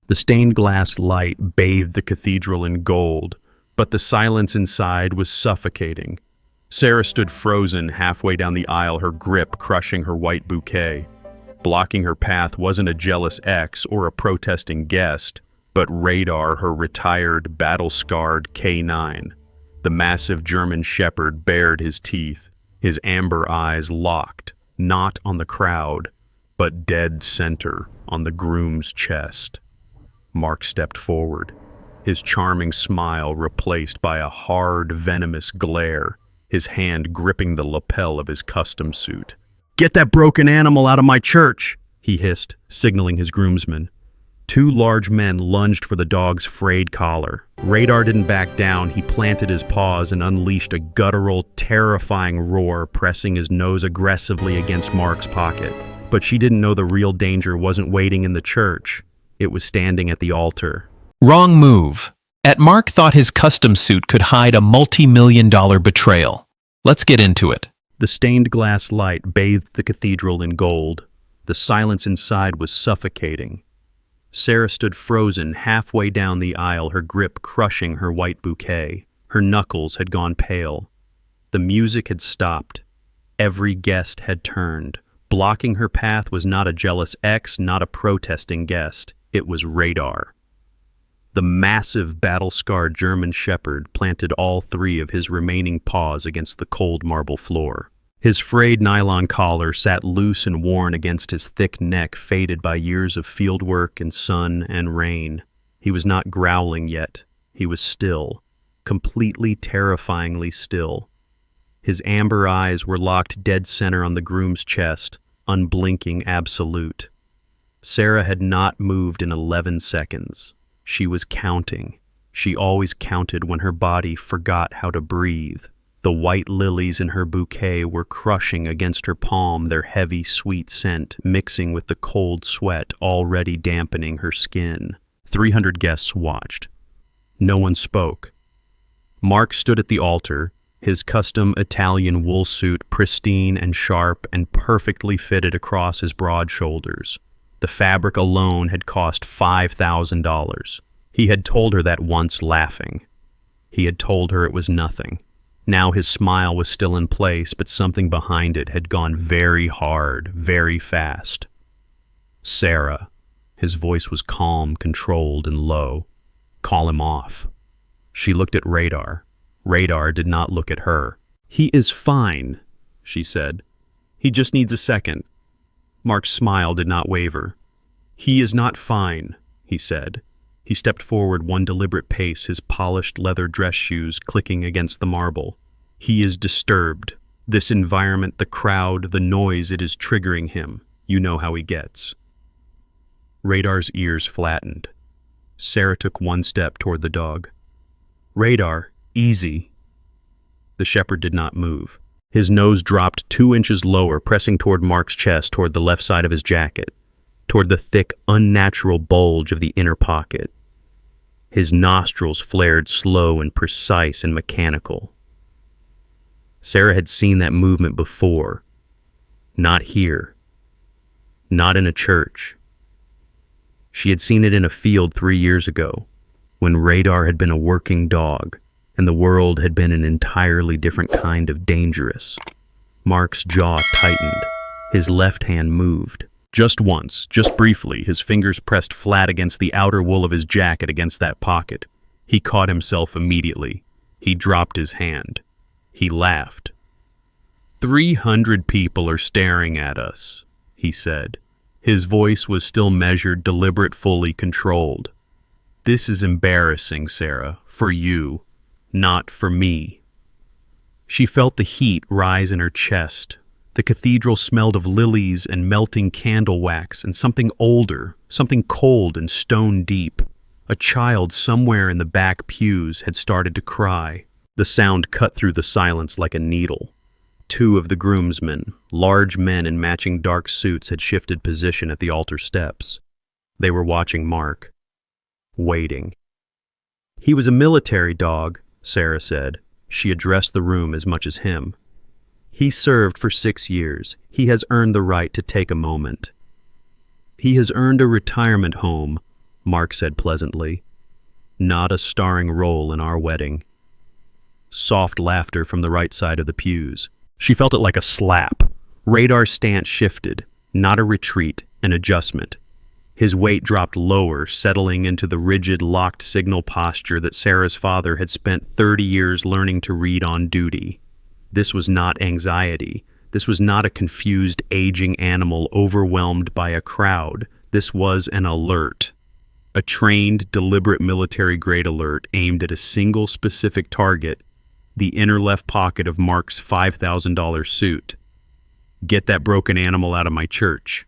The stained glass light bathed the cathedral in gold, but the silence inside was suffocating. Sarah stood frozen halfway down the aisle, her grip crushing her white bouquet. Blocking her path wasn't a jealous ex or a protesting guest, but Radar, her retired, battle-scarred K9. The massive German shepherd bared his teeth, his amber eyes locked, not on the crowd, but dead center on the groom's chest. Mark stepped forward, his charming smile replaced by a hard, venomous glare, his hand gripping the lapel of his custom suit. "Get that broken animal out of my church," he hissed, signaling his groomsmen. Two large men lunged for the dog's frayed collar. Radar didn't back down. He planted his paws and unleashed a guttural, terrifying roar, pressing his nose aggressively against Mark's pocket. But she didn't know the real danger wasn't waiting in the church. It was standing at the altar. Wrong move. Mark thought his custom suit could hide a multi-million-dollar betrayal. Let's get into it. The stained glass light bathed the cathedral in gold. The silence inside was suffocating. Sarah stood frozen halfway down the aisle, her grip crushing her white bouquet. Her knuckles had gone pale. The music had stopped. Every guest had turned. Blocking her path was not a jealous ex, not a protesting guest. It was Radar. The massive, battle-scarred German shepherd planted all three of his remaining paws against the cold marble floor. His frayed nylon collar sat loose and worn against his thick neck, faded by years of fieldwork and sun and rain. He was not growling yet. He was still, completely terrifyingly still. His amber eyes were locked dead center on the groom's chest, unblinking, absolute. Sarah had not moved in 11 seconds. She was counting. She always counted when her body forgot how to breathe. The white lilies in her bouquet were crushing against her palm, their heavy, sweet scent mixing with the cold sweat already dampening her skin. 300 guests watched. No one spoke. Mark stood at the altar, his custom Italian wool suit pristine and sharp and perfectly fitted across his broad shoulders. The fabric alone had cost $5,000. He had told her that once, laughing. He had told her it was nothing. Now his smile was still in place, but something behind it had gone very hard, very fast. "Sarah." His voice was calm, controlled, and low. "Call him off." She looked at Radar. Radar did not look at her. "He is fine," she said. "He just needs a second." Mark's smile did not waver. "He is not fine," he said. He stepped forward one deliberate pace, his polished leather dress shoes clicking against the marble. "He is disturbed. This environment, the crowd, the noise, it is triggering him. You know how he gets." Radar's ears flattened. Sarah took one step toward the dog. "Radar, easy." The shepherd did not move. His nose dropped 2 inches lower, pressing toward Mark's chest, toward the left side of his jacket, toward the thick, unnatural bulge of the inner pocket. His nostrils flared slow and precise and mechanical. Sarah had seen that movement before. Not here. Not in a church. She had seen it in a field 3 years ago, when Radar had been a working dog, and the world had been an entirely different kind of dangerous. Mark's jaw tightened. His left hand moved. Just once, just briefly, his fingers pressed flat against the outer wool of his jacket against that pocket. He caught himself immediately. He dropped his hand. He laughed. 300 people are staring at us, he said. His voice was still measured, deliberate, fully controlled. "This is embarrassing, Sarah, for you. Not for me." She felt the heat rise in her chest. The cathedral smelled of lilies and melting candle wax and something older, something cold and stone deep. A child somewhere in the back pews had started to cry. The sound cut through the silence like a needle. 2 of the groomsmen, large men in matching dark suits, had shifted position at the altar steps. They were watching Mark, waiting. "He was a military dog," Sarah said. She addressed the room as much as him. "He served for 6 years. He has earned the right to take a moment. He has earned a retirement home, Mark said pleasantly. "Not a starring role in our wedding." Soft laughter from the right side of the pews. She felt it like a slap. Radar's stance shifted, not a retreat, an adjustment. His weight dropped lower, settling into the rigid, locked signal posture that Sarah's father had spent 30 years learning to read on duty. This was not anxiety. This was not a confused, aging animal overwhelmed by a crowd. This was an alert. A trained, deliberate military-grade alert aimed at a single specific target, the inner left pocket of Mark's $5,000 suit. "Get that broken animal out of my church."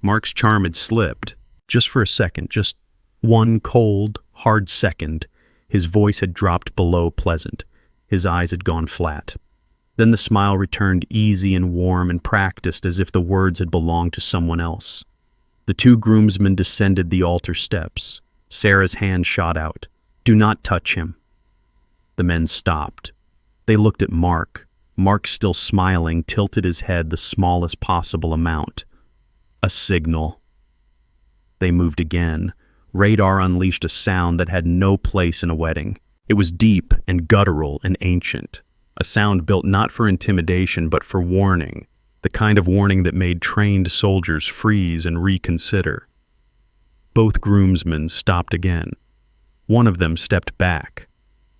Mark's charm had slipped. Just for a second, just one cold, hard second, his voice had dropped below pleasant. His eyes had gone flat. Then the smile returned easy and warm and practiced as if the words had belonged to someone else. The two groomsmen descended the altar steps. Sarah's hand shot out. "Do not touch him." The men stopped. They looked at Mark. Mark, still smiling, tilted his head the smallest possible amount. A signal. They moved again. Radar unleashed a sound that had no place in a wedding. It was deep and guttural and ancient. A sound built not for intimidation but for warning, the kind of warning that made trained soldiers freeze and reconsider. Both groomsmen stopped again. One of them stepped back.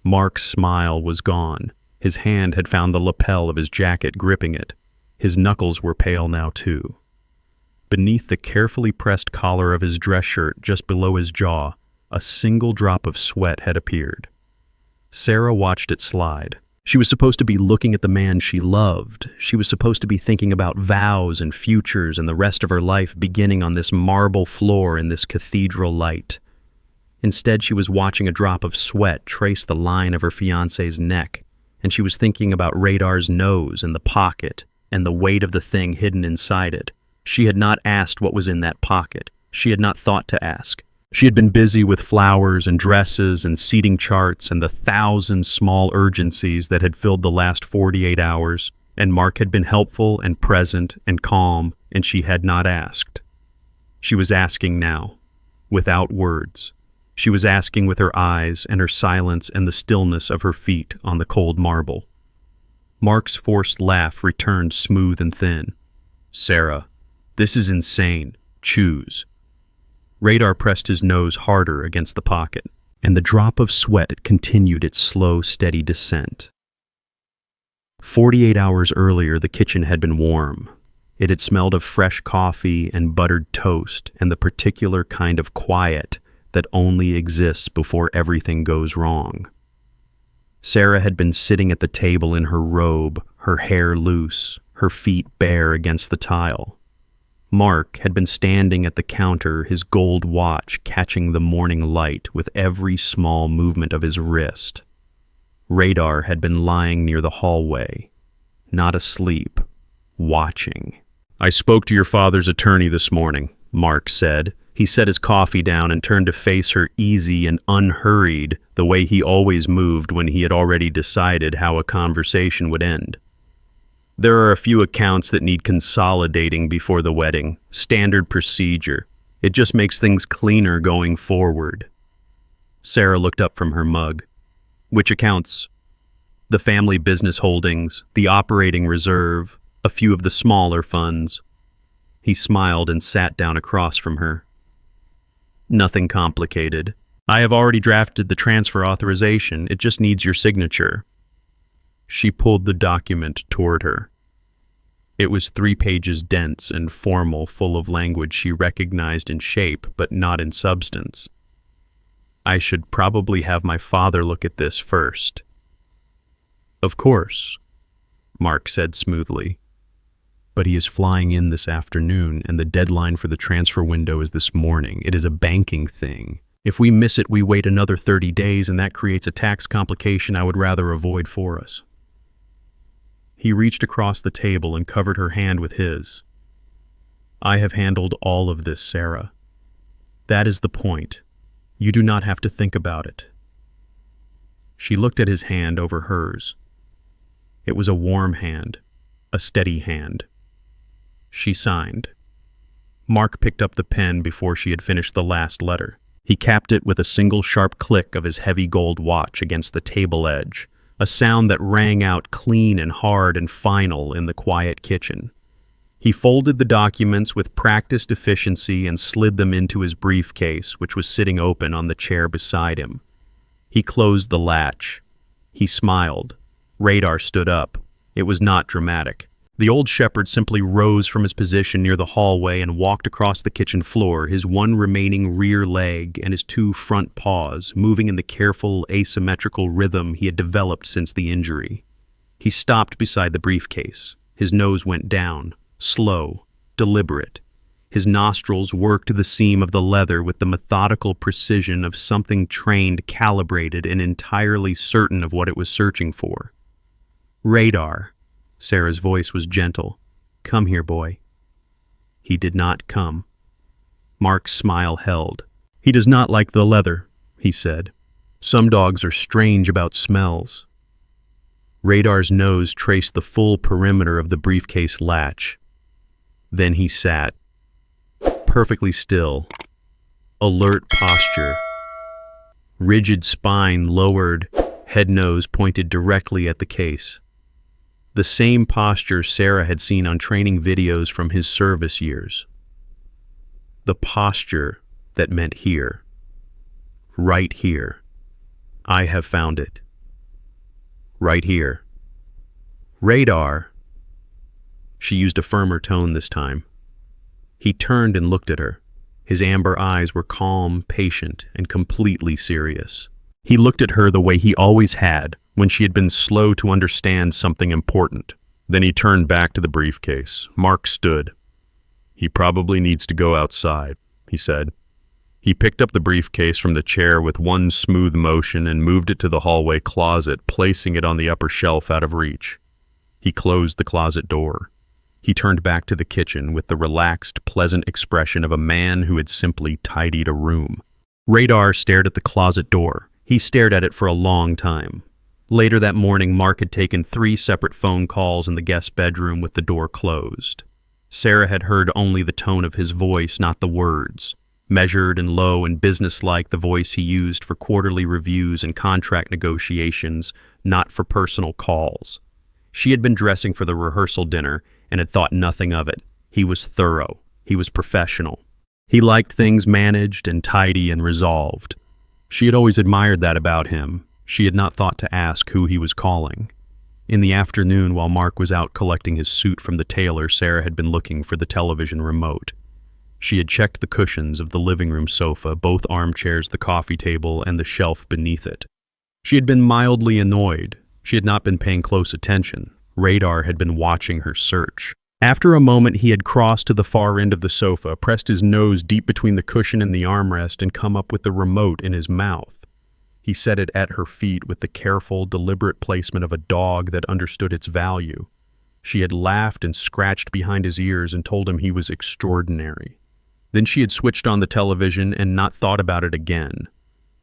Mark's smile was gone. His hand had found the lapel of his jacket, gripping it. His knuckles were pale now, too. Beneath the carefully pressed collar of his dress shirt, just below his jaw, a single drop of sweat had appeared. Sarah watched it slide. She was supposed to be looking at the man she loved. She was supposed to be thinking about vows and futures and the rest of her life beginning on this marble floor in this cathedral light. Instead, she was watching a drop of sweat trace the line of her fiancé's neck, and she was thinking about Radar's nose and the pocket and the weight of the thing hidden inside it. She had not asked what was in that pocket. She had not thought to ask. She had been busy with flowers and dresses and seating charts and the 1,000 small urgencies that had filled the last 48 hours, and Mark had been helpful and present and calm, and she had not asked. She was asking now, without words. She was asking with her eyes and her silence and the stillness of her feet on the cold marble. Mark's forced laugh returned smooth and thin. "Sarah, this is insane. Choose." Radar pressed his nose harder against the pocket, and the drop of sweat continued its slow, steady descent. 48 hours earlier, the kitchen had been warm. It had smelled of fresh coffee and buttered toast and the particular kind of quiet that only exists before everything goes wrong. Sarah had been sitting at the table in her robe, her hair loose, her feet bare against the tile. Mark had been standing at the counter, his gold watch catching the morning light with every small movement of his wrist. Radar had been lying near the hallway, not asleep, watching. "I spoke to your father's attorney this morning," Mark said. He set his coffee down and turned to face her, easy and unhurried, the way he always moved when he had already decided how a conversation would end. "There are a few accounts that need consolidating before the wedding. Standard procedure. It just makes things cleaner going forward." Sarah looked up from her mug. "Which accounts?" "The family business holdings, the operating reserve, a few of the smaller funds." He smiled and sat down across from her. "Nothing complicated. I have already drafted the transfer authorization. It just needs your signature." She pulled the document toward her. It was 3 pages dense and formal, full of language she recognized in shape, but not in substance. "I should probably have my father look at this first." "Of course," Mark said smoothly. "But he is flying in this afternoon, and the deadline for the transfer window is this morning. It is a banking thing. If we miss it, we wait another 30 days, and that creates a tax complication I would rather avoid for us." He reached across the table and covered her hand with his. "I have handled all of this, Sarah. That is the point. You do not have to think about it." She looked at his hand over hers. It was a warm hand, a steady hand. She signed. Mark picked up the pen before she had finished the last letter. He capped it with a single sharp click of his heavy gold watch against the table edge, a sound that rang out clean and hard and final in the quiet kitchen. He folded the documents with practiced efficiency and slid them into his briefcase, which was sitting open on the chair beside him. He closed the latch. He smiled. Radar stood up. It was not dramatic. The old shepherd simply rose from his position near the hallway and walked across the kitchen floor, his one remaining rear leg and his two front paws moving in the careful, asymmetrical rhythm he had developed since the injury. He stopped beside the briefcase. His nose went down, slow, deliberate. His nostrils worked the seam of the leather with the methodical precision of something trained, calibrated, and entirely certain of what it was searching for. "Radar." Sarah's voice was gentle. "Come here, boy." He did not come. Mark's smile held. "He does not like the leather," he said. "Some dogs are strange about smells." Radar's nose traced the full perimeter of the briefcase latch. Then he sat, perfectly still, alert posture, rigid spine lowered, head-nose pointed directly at the case. The same posture Sarah had seen on training videos from his service years. The posture that meant here. Right here. I have found it. Right here. "Radar." She used a firmer tone this time. He turned and looked at her. His amber eyes were calm, patient, and completely serious. He looked at her the way he always had, when she had been slow to understand something important. Then he turned back to the briefcase. Mark stood. "He probably needs to go outside," he said. He picked up the briefcase from the chair with one smooth motion and moved it to the hallway closet, placing it on the upper shelf out of reach. He closed the closet door. He turned back to the kitchen with the relaxed, pleasant expression of a man who had simply tidied a room. Radar stared at the closet door. He stared at it for a long time. Later that morning, Mark had taken 3 separate phone calls in the guest bedroom with the door closed. Sarah had heard only the tone of his voice, not the words. Measured and low and businesslike, the voice he used for quarterly reviews and contract negotiations, not for personal calls. She had been dressing for the rehearsal dinner and had thought nothing of it. He was thorough. He was professional. He liked things managed and tidy and resolved. She had always admired that about him. She had not thought to ask who he was calling. In the afternoon, while Mark was out collecting his suit from the tailor, Sarah had been looking for the television remote. She had checked the cushions of the living room sofa, both armchairs, the coffee table, and the shelf beneath it. She had been mildly annoyed. She had not been paying close attention. Radar had been watching her search. After a moment, he had crossed to the far end of the sofa, pressed his nose deep between the cushion and the armrest, and come up with the remote in his mouth. He set it at her feet with the careful, deliberate placement of a dog that understood its value. She had laughed and scratched behind his ears and told him he was extraordinary. Then she had switched on the television and not thought about it again.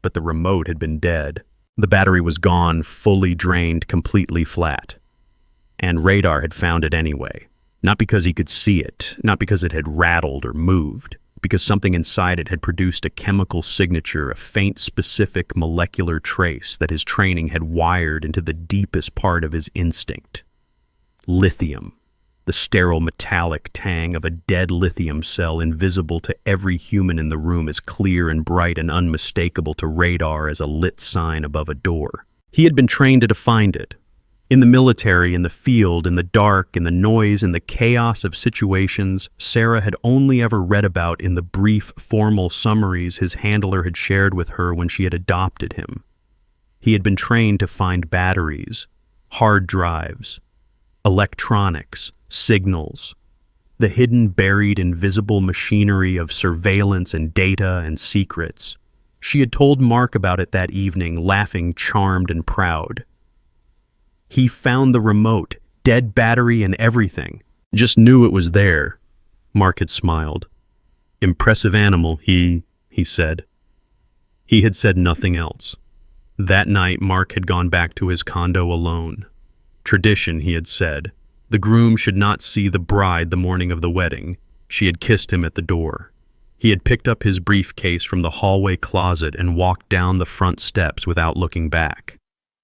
But the remote had been dead. The battery was gone, fully drained, completely flat. And Radar had found it anyway. Not because he could see it, not because it had rattled or moved, because something inside it had produced a chemical signature, a faint, specific molecular trace that his training had wired into the deepest part of his instinct. Lithium. The sterile metallic tang of a dead lithium cell, invisible to every human in the room, as clear and bright and unmistakable to Radar as a lit sign above a door. He had been trained to find it. In the military, in the field, in the dark, in the noise, in the chaos of situations Sarah had only ever read about in the brief, formal summaries his handler had shared with her when she had adopted him. He had been trained to find batteries, hard drives, electronics, signals, the hidden, buried, invisible machinery of surveillance and data and secrets. She had told Mark about it that evening, laughing, charmed, and proud. He found the remote, dead battery and everything. Just knew it was there. Mark had smiled. Impressive animal, he said. He had said nothing else. That night, Mark had gone back to his condo alone. Tradition, he had said. The groom should not see the bride the morning of the wedding. She had kissed him at the door. He had picked up his briefcase from the hallway closet and walked down the front steps without looking back.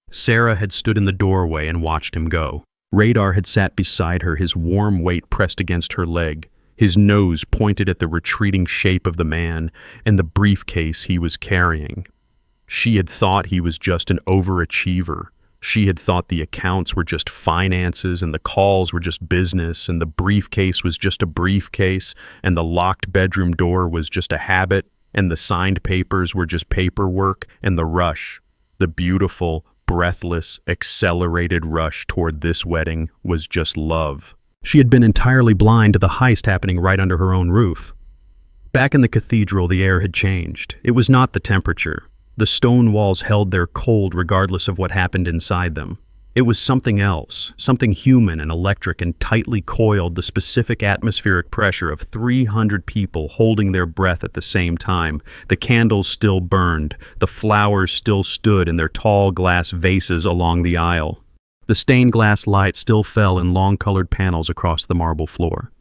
Sarah had stood in the doorway and watched him go. Radar had sat beside her, his warm weight pressed against her leg, his nose pointed at the retreating shape of the man and the briefcase he was carrying. She had thought he was just an overachiever. She had thought the accounts were just finances and the calls were just business and the briefcase was just a briefcase and the locked bedroom door was just a habit and the signed papers were just paperwork and the rush, the beautiful, breathless, accelerated rush toward this wedding was just love. She had been entirely blind to the heist happening right under her own roof. Back in the cathedral, the air had changed. It was not the temperature. The stone walls held their cold regardless of what happened inside them. It was something else, something human and electric and tightly coiled, the specific atmospheric pressure of 300 people holding their breath at the same time. The candles still burned. The flowers still stood in their tall glass vases along the aisle. The stained glass light still fell in long-colored panels across the marble floor.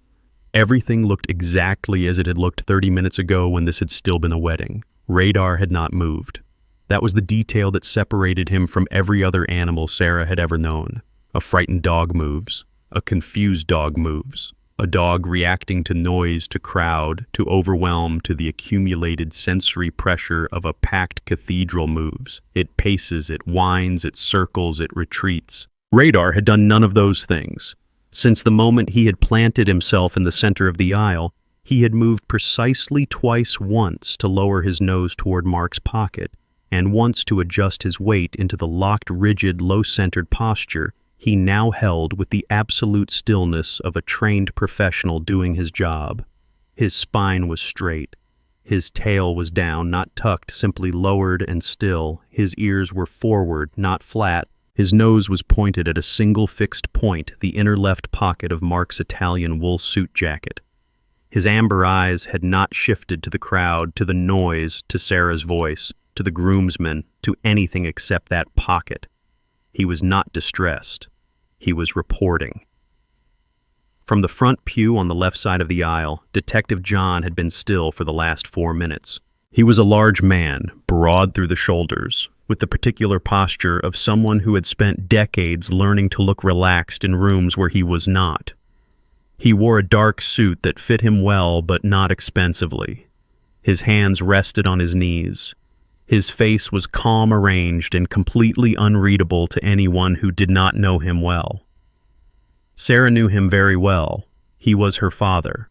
Everything looked exactly as it had looked 30 minutes ago when this had still been a wedding. Radar had not moved. That was the detail that separated him from every other animal Sarah had ever known. A frightened dog moves. A confused dog moves. A dog reacting to noise, to crowd, to overwhelm, to the accumulated sensory pressure of a packed cathedral moves. It paces, it whines, it circles, it retreats. Radar had done none of those things. Since the moment he had planted himself in the center of the aisle, he had moved precisely twice, once to lower his nose toward Mark's pocket, and once to adjust his weight into the locked, rigid, low-centered posture he now held with the absolute stillness of a trained professional doing his job. His spine was straight. His tail was down, not tucked, simply lowered and still. His ears were forward, not flat. His nose was pointed at a single fixed point, the inner left pocket of Mark's Italian wool suit jacket. His amber eyes had not shifted to the crowd, to the noise, to Sarah's voice, to the groomsmen, to anything except that pocket. He was not distressed. He was reporting. From the front pew on the left side of the aisle, Detective John had been still for the last 4 minutes. He was a large man, broad through the shoulders, with the particular posture of someone who had spent decades learning to look relaxed in rooms where he was not. He wore a dark suit that fit him well but not expensively. His hands rested on his knees. His face was calm arranged and completely unreadable to anyone who did not know him well. Sarah knew him very well. He was her father.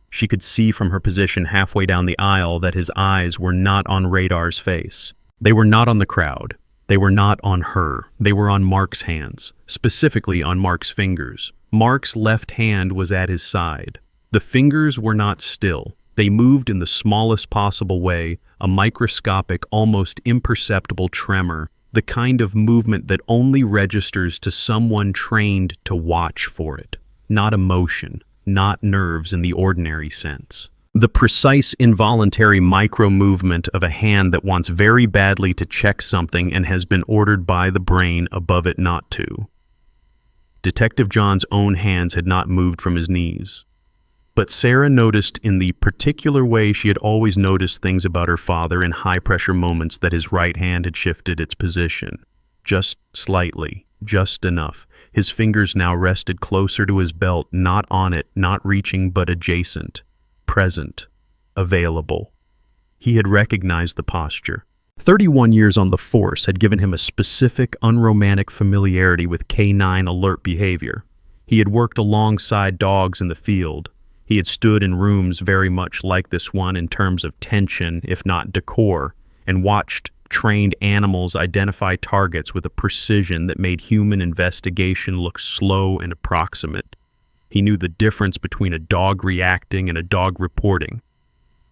She could see from her position halfway down the aisle that his eyes were not on Radar's face. They were not on the crowd. They were not on her. They were on Mark's hands, specifically on Mark's fingers. Mark's left hand was at his side. The fingers were not still. They moved in the smallest possible way, a microscopic, almost imperceptible tremor, the kind of movement that only registers to someone trained to watch for it. Not emotion, not nerves in the ordinary sense. The precise, involuntary micro-movement of a hand that wants very badly to check something and has been ordered by the brain above it not to. Detective John's own hands had not moved from his knees. But Sarah noticed in the particular way she had always noticed things about her father in high-pressure moments that his right hand had shifted its position. Just slightly, just enough. His fingers now rested closer to his belt, not on it, not reaching, but adjacent, present, available. He had recognized the posture. 31 years on the force had given him a specific, unromantic familiarity with canine alert behavior. He had worked alongside dogs in the field. He had stood in rooms very much like this one in terms of tension, if not decor, and watched trained animals identify targets with a precision that made human investigation look slow and approximate. He knew the difference between a dog reacting and a dog reporting.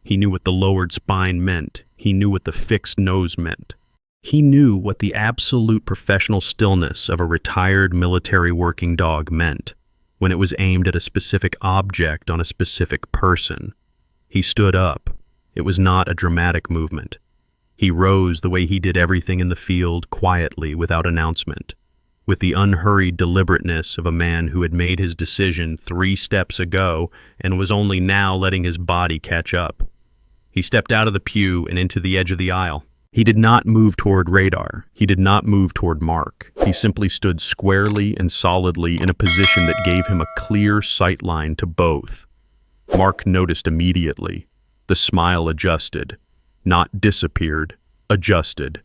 He knew what the lowered spine meant. He knew what the fixed nose meant. He knew what the absolute professional stillness of a retired military working dog meant when it was aimed at a specific object on a specific person. He stood up. It was not a dramatic movement. He rose the way he did everything in the field, quietly, without announcement. with the unhurried deliberateness of a man who had made his decision 3 steps ago and was only now letting his body catch up. He stepped out of the pew and into the edge of the aisle. He did not move toward Radar. He did not move toward Mark. He simply stood squarely and solidly in a position that gave him a clear sight line to both. Mark noticed immediately. The smile adjusted. Not disappeared, adjusted.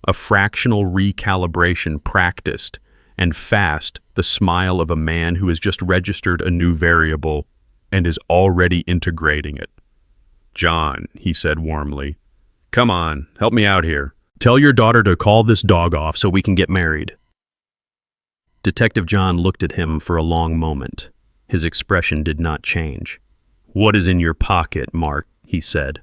A fractional recalibration practiced, and fast, the smile of a man who has just registered a new variable and is already integrating it. "John," he said warmly, "come on, help me out here. Tell your daughter to call this dog off so we can get married." Detective John looked at him for a long moment. His expression did not change. "What is in your pocket, Mark?" he said.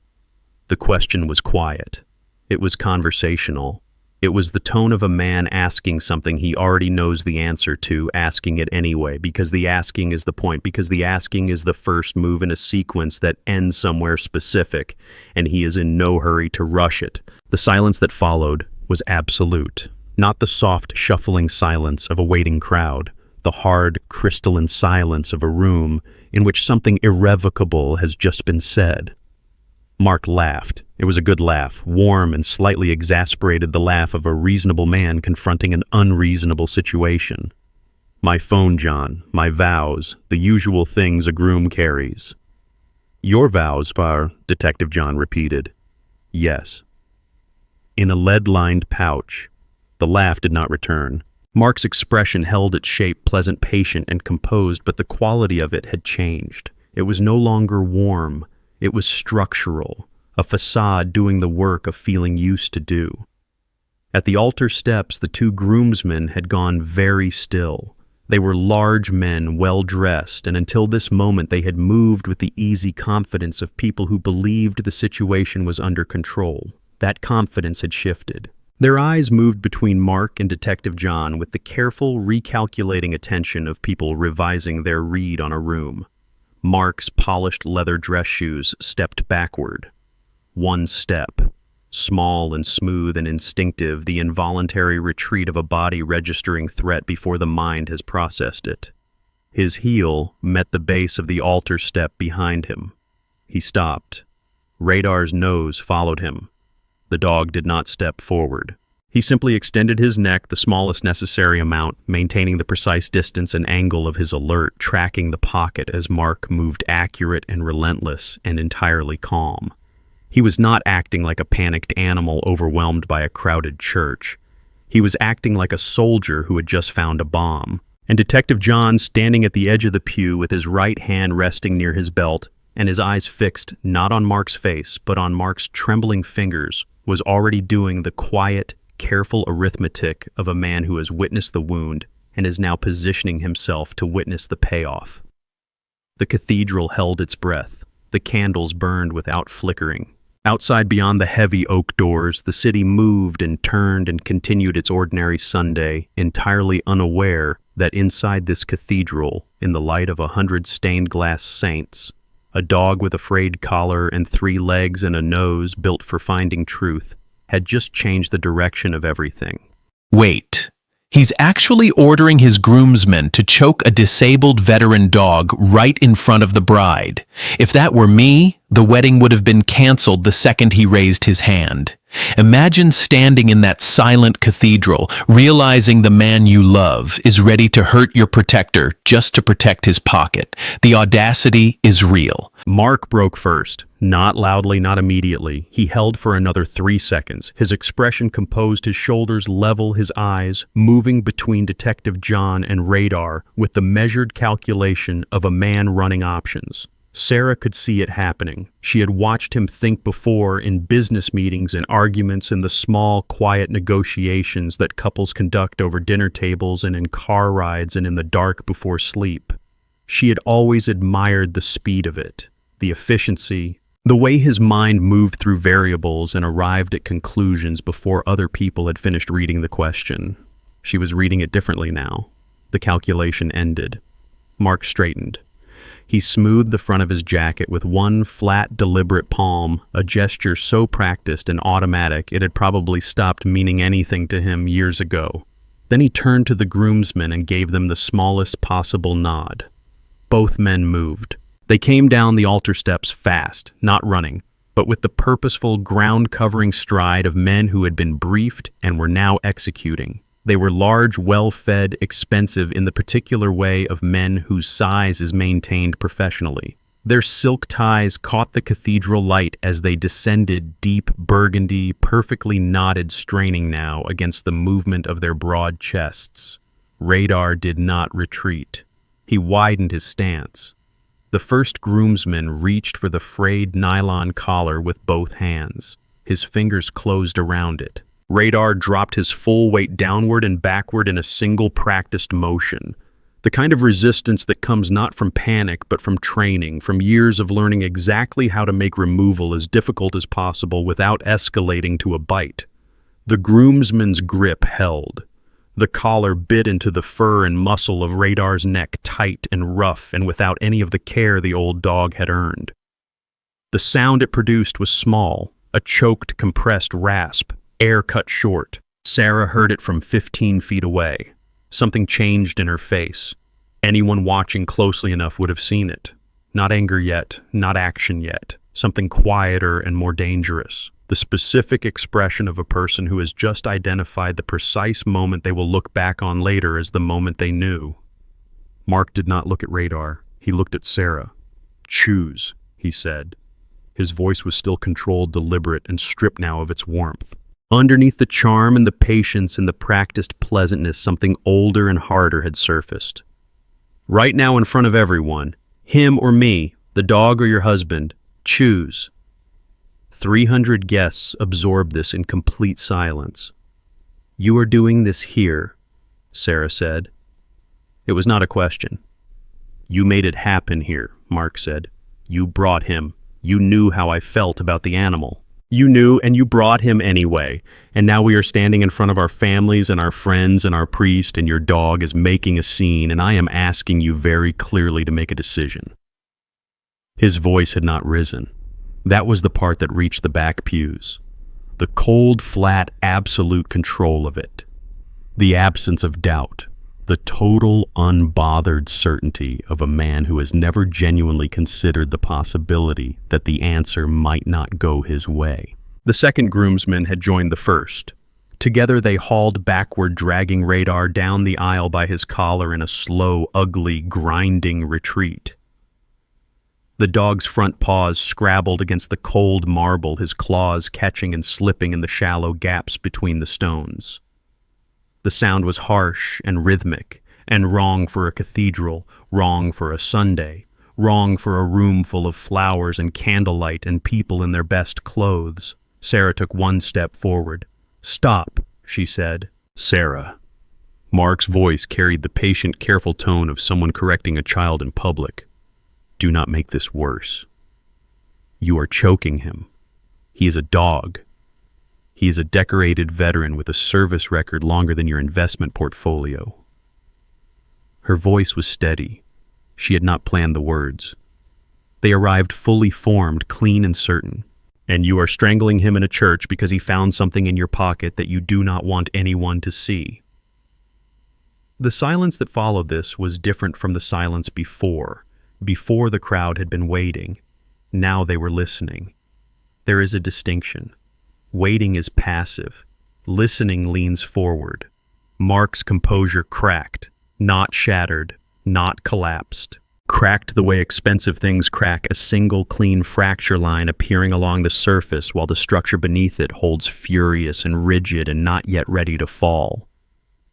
The question was quiet. It was conversational. It was the tone of a man asking something he already knows the answer to, asking it anyway, because the asking is the point, because the asking is the first move in a sequence that ends somewhere specific, and he is in no hurry to rush it. The silence that followed was absolute, not the soft, shuffling silence of a waiting crowd, the hard, crystalline silence of a room in which something irrevocable has just been said. Mark laughed. It was a good laugh, warm and slightly exasperated, the laugh of a reasonable man confronting an unreasonable situation. "My phone, John, my vows, the usual things a groom carries." "Your vows, Detective John repeated. "Yes." "In a lead-lined pouch." The laugh did not return. Mark's expression held its shape, pleasant, patient, and composed, but the quality of it had changed. It was no longer warm. It was structural, a facade doing the work of feeling used to do. At the altar steps, the 2 groomsmen had gone very still. They were large men, well-dressed, and until this moment they had moved with the easy confidence of people who believed the situation was under control. That confidence had shifted. Their eyes moved between Mark and Detective John with the careful, recalculating attention of people revising their read on a room. Mark's polished leather dress shoes stepped backward. 1 step. Small and smooth and instinctive, the involuntary retreat of a body registering threat before the mind has processed it. His heel met the base of the altar step behind him. He stopped. Radar's nose followed him. The dog did not step forward. He simply extended his neck the smallest necessary amount, maintaining the precise distance and angle of his alert, tracking the pocket as Mark moved accurate and relentless and entirely calm. He was not acting like a panicked animal overwhelmed by a crowded church. He was acting like a soldier who had just found a bomb. And Detective John, standing at the edge of the pew with his right hand resting near his belt and his eyes fixed not on Mark's face but on Mark's trembling fingers, was already doing the quiet, careful arithmetic of a man who has witnessed the wound and is now positioning himself to witness the payoff. The cathedral held its breath. The candles burned without flickering. Outside, beyond the heavy oak doors, the city moved and turned and continued its ordinary Sunday, entirely unaware that inside this cathedral, in the light of 100 stained-glass saints, a dog with a frayed collar and 3 legs and a nose built for finding truth, had just changed the direction of everything. Wait. He's actually ordering his groomsmen to choke a disabled veteran dog right in front of the bride. If that were me, the wedding would have been canceled the second he raised his hand. Imagine standing in that silent cathedral, realizing the man you love is ready to hurt your protector just to protect his pocket. The audacity is real. Mark broke first. Not loudly, not immediately. He held for another 3 seconds. His expression composed, his shoulders level, his eyes moving between Detective John and Radar with the measured calculation of a man running options. Sarah could see it happening. She had watched him think before in business meetings and arguments, in the small, quiet negotiations that couples conduct over dinner tables and in car rides and in the dark before sleep. She had always admired the speed of it, the efficiency, the way his mind moved through variables and arrived at conclusions before other people had finished reading the question. She was reading it differently now. The calculation ended. Mark straightened. He smoothed the front of his jacket with one flat, deliberate palm, a gesture so practiced and automatic it had probably stopped meaning anything to him years ago. Then he turned to the groomsmen and gave them the smallest possible nod. Both men moved. They came down the altar steps fast, not running, but with the purposeful, ground-covering stride of men who had been briefed and were now executing. They were large, well-fed, expensive in the particular way of men whose size is maintained professionally. Their silk ties caught the cathedral light as they descended deep burgundy, perfectly knotted, straining now against the movement of their broad chests. Radar did not retreat. He widened his stance. The first groomsman reached for the frayed nylon collar with both hands. His fingers closed around it. Radar dropped his full weight downward and backward in a single practiced motion. The kind of resistance that comes not from panic but from training, from years of learning exactly how to make removal as difficult as possible without escalating to a bite. The groomsman's grip held. The collar bit into the fur and muscle of Radar's neck, tight and rough and without any of the care the old dog had earned. The sound it produced was small, a choked, compressed rasp, air cut short. Sarah heard it from 15 feet away. Something changed in her face. Anyone watching closely enough would have seen it. Not anger yet, not action yet. Something quieter and more dangerous. The specific expression of a person who has just identified the precise moment they will look back on later as the moment they knew. Mark did not look at Radar. He looked at Sarah. "Choose," he said. His voice was still controlled, deliberate, and stripped now of its warmth. Underneath the charm and the patience and the practiced pleasantness, something older and harder had surfaced. Right now in front of everyone, him or me, the dog or your husband, choose. 300 guests absorbed this in complete silence. "You are doing this here," Sarah said. It was not a question. "You made it happen here," Mark said. "You brought him. You knew how I felt about the animal. You knew, and you brought him anyway. And now we are standing in front of our families and our friends and our priest, and your dog is making a scene, and I am asking you very clearly to make a decision." His voice had not risen. That was the part that reached the back pews. The cold, flat, absolute control of it. The absence of doubt. The total, unbothered certainty of a man who has never genuinely considered the possibility that the answer might not go his way. The second groomsman had joined the first. Together they hauled backward, dragging Radar down the aisle by his collar in a slow, ugly, grinding retreat. The dog's front paws scrabbled against the cold marble, his claws catching and slipping in the shallow gaps between the stones. The sound was harsh and rhythmic, and wrong for a cathedral, wrong for a Sunday, wrong for a room full of flowers and candlelight and people in their best clothes. Sarah took one step forward. "Stop," she said. "Sarah." Mark's voice carried the patient, careful tone of someone correcting a child in public. "Do not make this worse. You are choking him. He is a dog. He is a decorated veteran with a service record longer than your investment portfolio." Her voice was steady. She had not planned the words. They arrived fully formed, clean and certain. "And you are strangling him in a church because he found something in your pocket that you do not want anyone to see." The silence that followed this was different from the silence before. Before the crowd had been waiting. Now they were listening. There is a distinction. Waiting is passive. Listening leans forward. Mark's composure cracked, not shattered, not collapsed. Cracked the way expensive things crack, a single clean fracture line appearing along the surface while the structure beneath it holds furious and rigid and not yet ready to fall.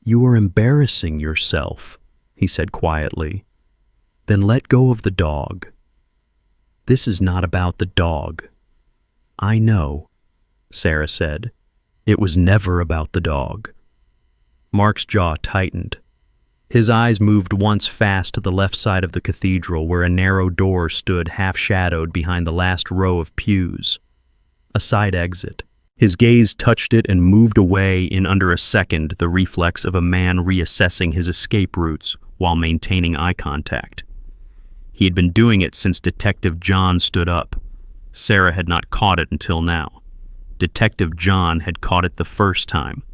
"You are embarrassing yourself," he said quietly. "Then let go of the dog. This is not about the dog." "I know," Sarah said. "It was never about the dog." Mark's jaw tightened. His eyes moved once fast to the left side of the cathedral where a narrow door stood half-shadowed behind the last row of pews. A side exit. His gaze touched it and moved away in under a second, the reflex of a man reassessing his escape routes while maintaining eye contact. He had been doing it since Detective John stood up. Sarah had not caught it until now. Detective John had caught it the first time.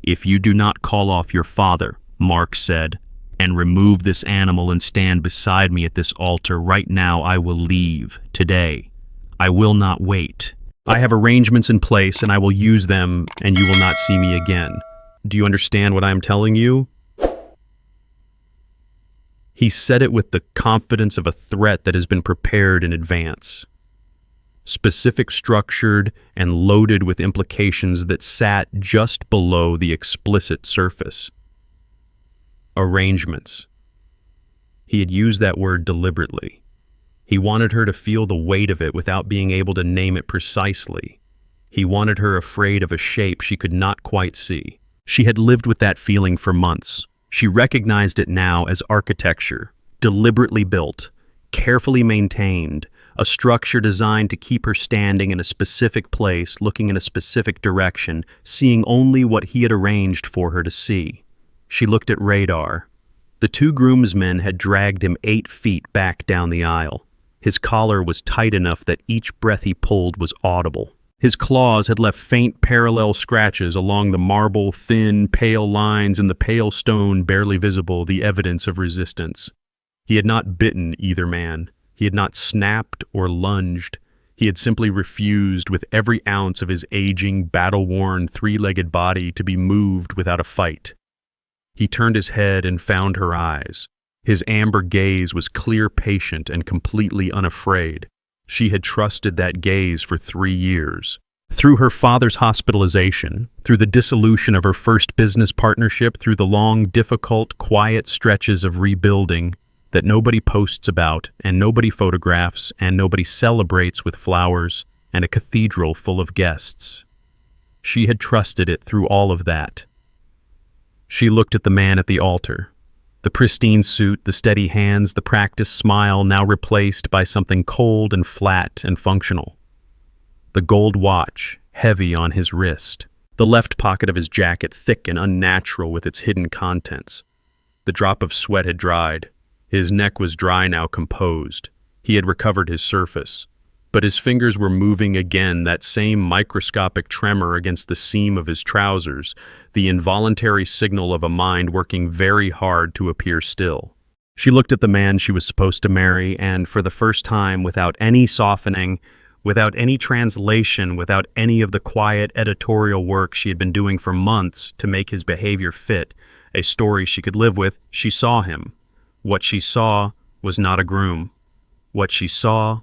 "If you do not call off your father," Mark said, "and remove this animal and stand beside me at this altar right now, I will leave today. I will not wait. I have arrangements in place and I will use them and you will not see me again. Do you understand what I am telling you?" He said it with the confidence of a threat that has been prepared in advance. Specific, structured, and loaded with implications that sat just below the explicit surface. Arrangements. He had used that word deliberately. He wanted her to feel the weight of it without being able to name it precisely. He wanted her afraid of a shape she could not quite see. She had lived with that feeling for months. She recognized it now as architecture, deliberately built, carefully maintained, a structure designed to keep her standing in a specific place, looking in a specific direction, seeing only what he had arranged for her to see. She looked at radar. The two groomsmen had dragged him 8 feet back down the aisle. His collar was tight enough that each breath he pulled was audible. His claws had left faint parallel scratches along the marble, thin, pale lines and the pale stone barely visible, the evidence of resistance. He had not bitten either man. He had not snapped or lunged. He had simply refused with every ounce of his aging, battle-worn, 3-legged body to be moved without a fight. He turned his head and found her eyes. His amber gaze was clear, patient, and completely unafraid. She had trusted that gaze for 3 years. Through her father's hospitalization, through the dissolution of her first business partnership, through the long, difficult, quiet stretches of rebuilding that nobody posts about, and nobody photographs, and nobody celebrates with flowers and a cathedral full of guests. She had trusted it through all of that. She looked at the man at the altar. The pristine suit, the steady hands, the practiced smile now replaced by something cold and flat and functional. The gold watch, heavy on his wrist. The left pocket of his jacket thick and unnatural with its hidden contents. The drop of sweat had dried. His neck was dry now, composed. He had recovered his surface. But his fingers were moving again, that same microscopic tremor against the seam of his trousers, the involuntary signal of a mind working very hard to appear still. She looked at the man she was supposed to marry, and for the first time, without any softening, without any translation, without any of the quiet editorial work she had been doing for months to make his behavior fit, a story she could live with, she saw him. What she saw was not a groom. What she saw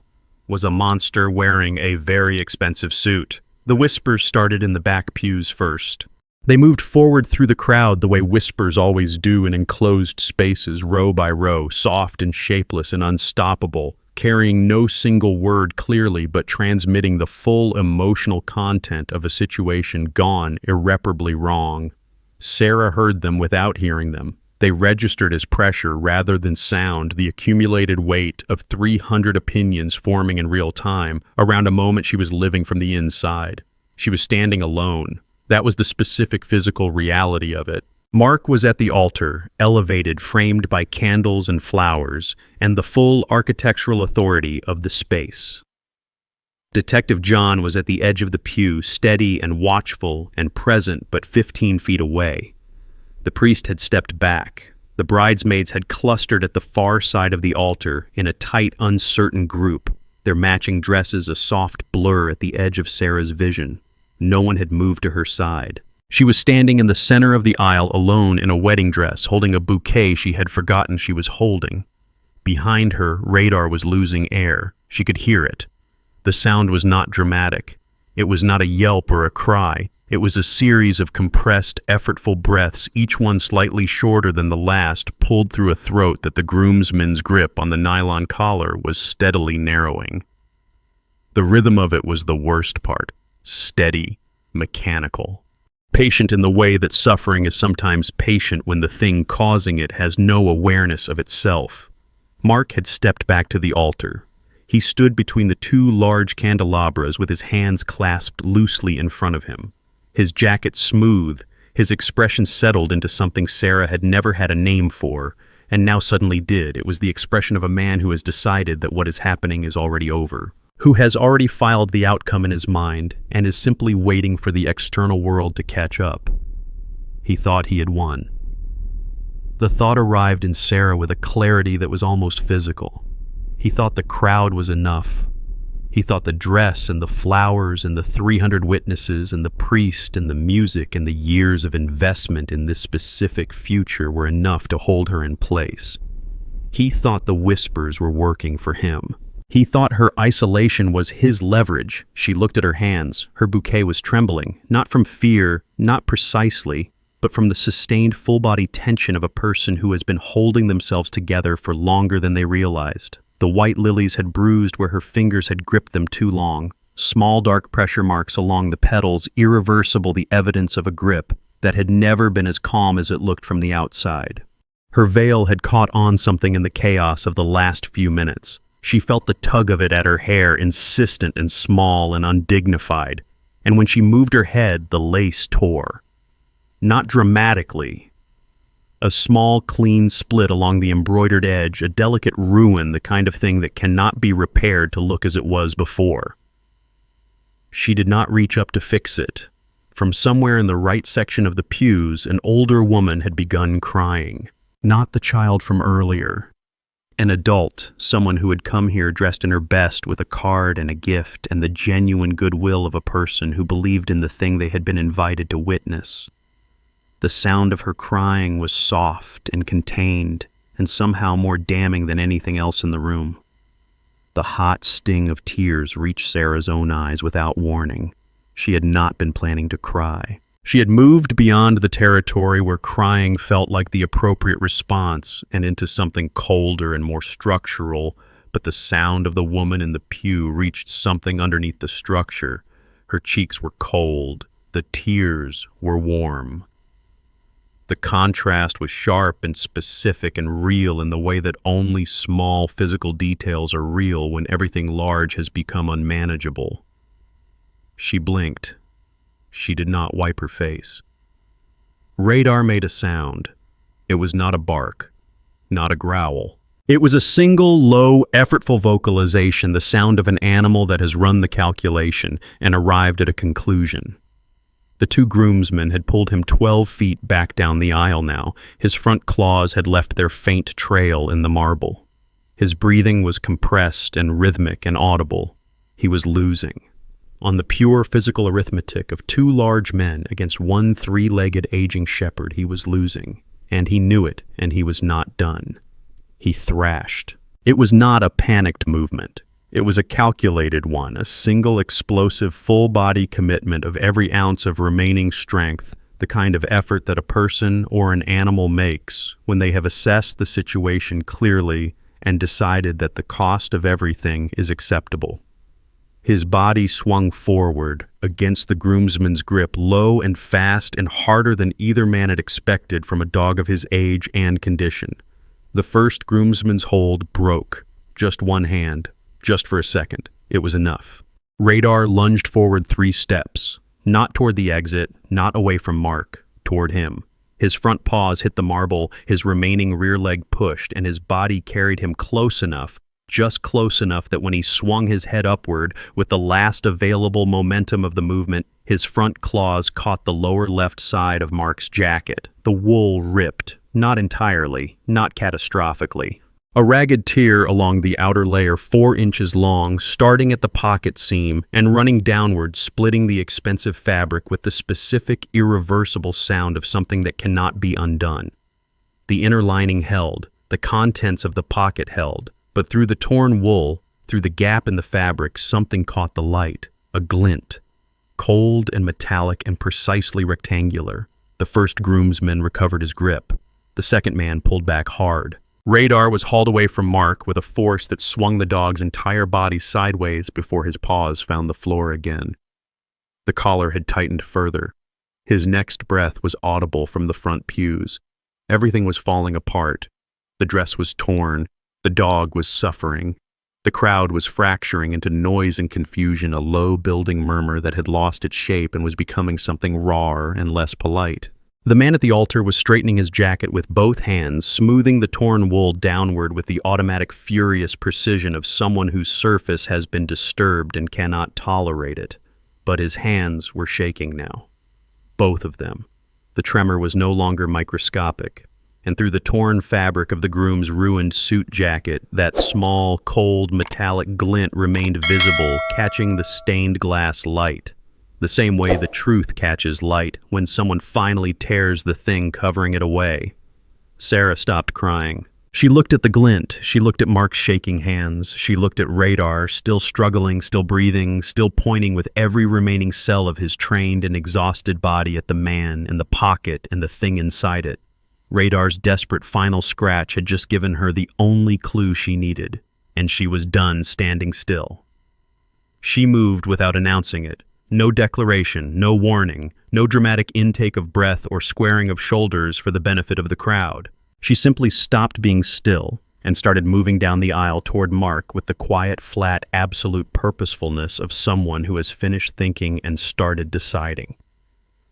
was a monster wearing a very expensive suit. The whispers started in the back pews first. They moved forward through the crowd the way whispers always do in enclosed spaces, row by row, soft and shapeless and unstoppable, carrying no single word clearly but transmitting the full emotional content of a situation gone irreparably wrong. Sarah heard them without hearing them. They registered as pressure rather than sound, the accumulated weight of 300 opinions forming in real time around a moment she was living from the inside. She was standing alone. That was the specific physical reality of it. Mark was at the altar, elevated, framed by candles and flowers, and the full architectural authority of the space. Detective John was at the edge of the pew, steady and watchful and present but 15 feet away. The priest had stepped back. The bridesmaids had clustered at the far side of the altar in a tight, uncertain group, their matching dresses a soft blur at the edge of Sarah's vision. No one had moved to her side. She was standing in the center of the aisle alone in a wedding dress, holding a bouquet she had forgotten she was holding. Behind her, radar was losing air. She could hear it. The sound was not dramatic. It was not a yelp or a cry. It was a series of compressed, effortful breaths, each one slightly shorter than the last, pulled through a throat that the groomsman's grip on the nylon collar was steadily narrowing. The rhythm of it was the worst part. Steady, mechanical. Patient in the way that suffering is sometimes patient when the thing causing it has no awareness of itself. Mark had stepped back to the altar. He stood between the 2 large candelabras with his hands clasped loosely in front of him. His jacket smooth, his expression settled into something Sarah had never had a name for, and now suddenly did. It was the expression of a man who has decided that what is happening is already over, who has already filed the outcome in his mind and is simply waiting for the external world to catch up. He thought he had won. The thought arrived in Sarah with a clarity that was almost physical. He thought the crowd was enough. He thought the dress and the flowers and the 300 witnesses and the priest and the music and the years of investment in this specific future were enough to hold her in place. He thought the whispers were working for him. He thought her isolation was his leverage. She looked at her hands. Her bouquet was trembling, not from fear, not precisely, but from the sustained full-body tension of a person who has been holding themselves together for longer than they realized. The white lilies had bruised where her fingers had gripped them too long. Small dark pressure marks along the petals, irreversible, the evidence of a grip that had never been as calm as it looked from the outside. Her veil had caught on something in the chaos of the last few minutes. She felt the tug of it at her hair, insistent and small and undignified. And when she moved her head, the lace tore. Not dramatically. A small, clean split along the embroidered edge, a delicate ruin, the kind of thing that cannot be repaired to look as it was before. She did not reach up to fix it. From somewhere in the right section of the pews, an older woman had begun crying. Not the child from earlier. An adult, someone who had come here dressed in her best with a card and a gift and the genuine goodwill of a person who believed in the thing they had been invited to witness. The sound of her crying was soft and contained and somehow more damning than anything else in the room. The hot sting of tears reached Sarah's own eyes without warning. She had not been planning to cry. She had moved beyond the territory where crying felt like the appropriate response and into something colder and more structural, but the sound of the woman in the pew reached something underneath the structure. Her cheeks were cold. The tears were warm. The contrast was sharp and specific and real in the way that only small physical details are real when everything large has become unmanageable. She blinked. She did not wipe her face. Radar made a sound. It was not a bark, not a growl. It was a single, low, effortful vocalization, the sound of an animal that has run the calculation and arrived at a conclusion. The two groomsmen had pulled him 12 feet back down the aisle now. His front claws had left their faint trail in the marble. His breathing was compressed and rhythmic and audible. He was losing. On the pure physical arithmetic of two large men against one three-legged aging shepherd, he was losing. And he knew it, and he was not done. He thrashed. It was not a panicked movement. It was a calculated one, a single explosive full-body commitment of every ounce of remaining strength, the kind of effort that a person or an animal makes when they have assessed the situation clearly and decided that the cost of everything is acceptable. His body swung forward against the groomsman's grip, low and fast and harder than either man had expected from a dog of his age and condition. The first groomsman's hold broke. Just one hand. Just for a second. It was enough. Radar lunged forward 3 steps. Not toward the exit, not away from Mark. Toward him. His front paws hit the marble, his remaining rear leg pushed, and his body carried him close enough, just close enough that when he swung his head upward with the last available momentum of the movement, his front claws caught the lower left side of Mark's jacket. The wool ripped. Not entirely, not catastrophically. A ragged tear along the outer layer 4 inches long, starting at the pocket seam and running downward, splitting the expensive fabric with the specific, irreversible sound of something that cannot be undone. The inner lining held, the contents of the pocket held, but through the torn wool, through the gap in the fabric, something caught the light, a glint, cold and metallic and precisely rectangular. The first groomsman recovered his grip. The second man pulled back hard. Radar was hauled away from Mark with a force that swung the dog's entire body sideways before his paws found the floor again. The collar had tightened further. His next breath was audible from the front pews. Everything was falling apart. The dress was torn. The dog was suffering. The crowd was fracturing into noise and confusion, a low building murmur that had lost its shape and was becoming something rawer and less polite. The man at the altar was straightening his jacket with both hands, smoothing the torn wool downward with the automatic, furious precision of someone whose surface has been disturbed and cannot tolerate it. But his hands were shaking now. Both of them. The tremor was no longer microscopic, and through the torn fabric of the groom's ruined suit jacket, that small, cold, metallic glint remained visible, catching the stained glass light, the same way the truth catches light when someone finally tears the thing covering it away. Sarah stopped crying. She looked at the glint. She looked at Mark's shaking hands. She looked at Radar, still struggling, still breathing, still pointing with every remaining cell of his trained and exhausted body at the man and the pocket and the thing inside it. Radar's desperate final scratch had just given her the only clue she needed, and she was done standing still. She moved without announcing it. No declaration, no warning, no dramatic intake of breath or squaring of shoulders for the benefit of the crowd. She simply stopped being still and started moving down the aisle toward Mark with the quiet, flat, absolute purposefulness of someone who has finished thinking and started deciding.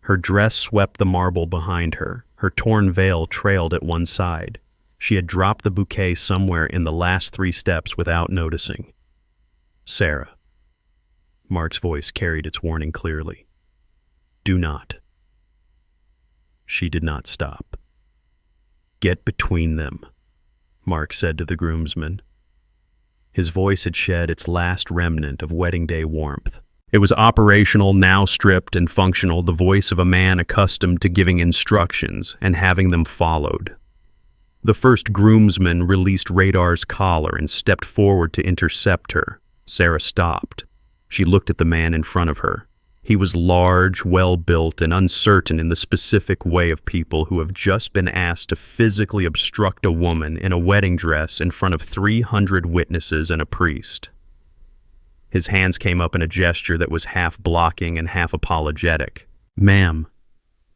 Her dress swept the marble behind her. Her torn veil trailed at one side. She had dropped the bouquet somewhere in the last 3 steps without noticing. Sarah. Mark's voice carried its warning clearly. Do not. She did not stop. Get between them, Mark said to the groomsman. His voice had shed its last remnant of wedding day warmth. It was operational, now stripped and functional, the voice of a man accustomed to giving instructions and having them followed. The first groomsman released Radar's collar and stepped forward to intercept her. Sarah stopped. She looked at the man in front of her. He was large, well-built, and uncertain in the specific way of people who have just been asked to physically obstruct a woman in a wedding dress in front of 300 witnesses and a priest. His hands came up in a gesture that was half blocking and half apologetic. Ma'am,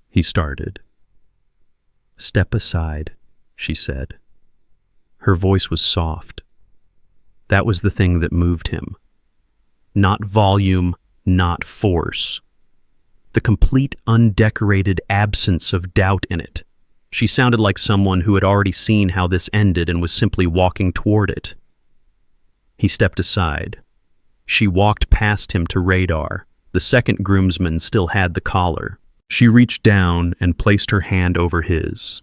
he started. Step aside, she said. Her voice was soft. That was the thing that moved him. Not volume, not force. The complete undecorated absence of doubt in it. She sounded like someone who had already seen how this ended and was simply walking toward it. He stepped aside. She walked past him to Radar. The second groomsman still had the collar. She reached down and placed her hand over his.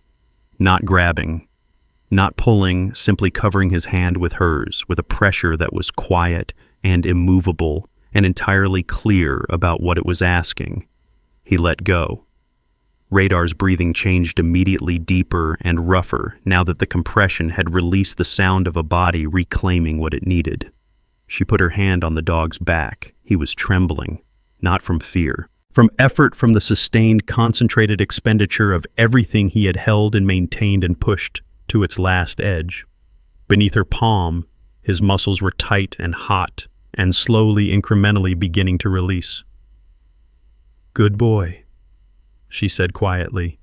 Not grabbing, not pulling, simply covering his hand with hers, with a pressure that was quiet and immovable and entirely clear about what it was asking. He let go. Radar's breathing changed immediately deeper and rougher now that the compression had released the sound of a body reclaiming what it needed. She put her hand on the dog's back. He was trembling, not from fear, from effort, from the sustained, concentrated expenditure of everything he had held and maintained and pushed to its last edge. Beneath her palm, his muscles were tight and hot and slowly, incrementally beginning to release. Good boy, she said quietly.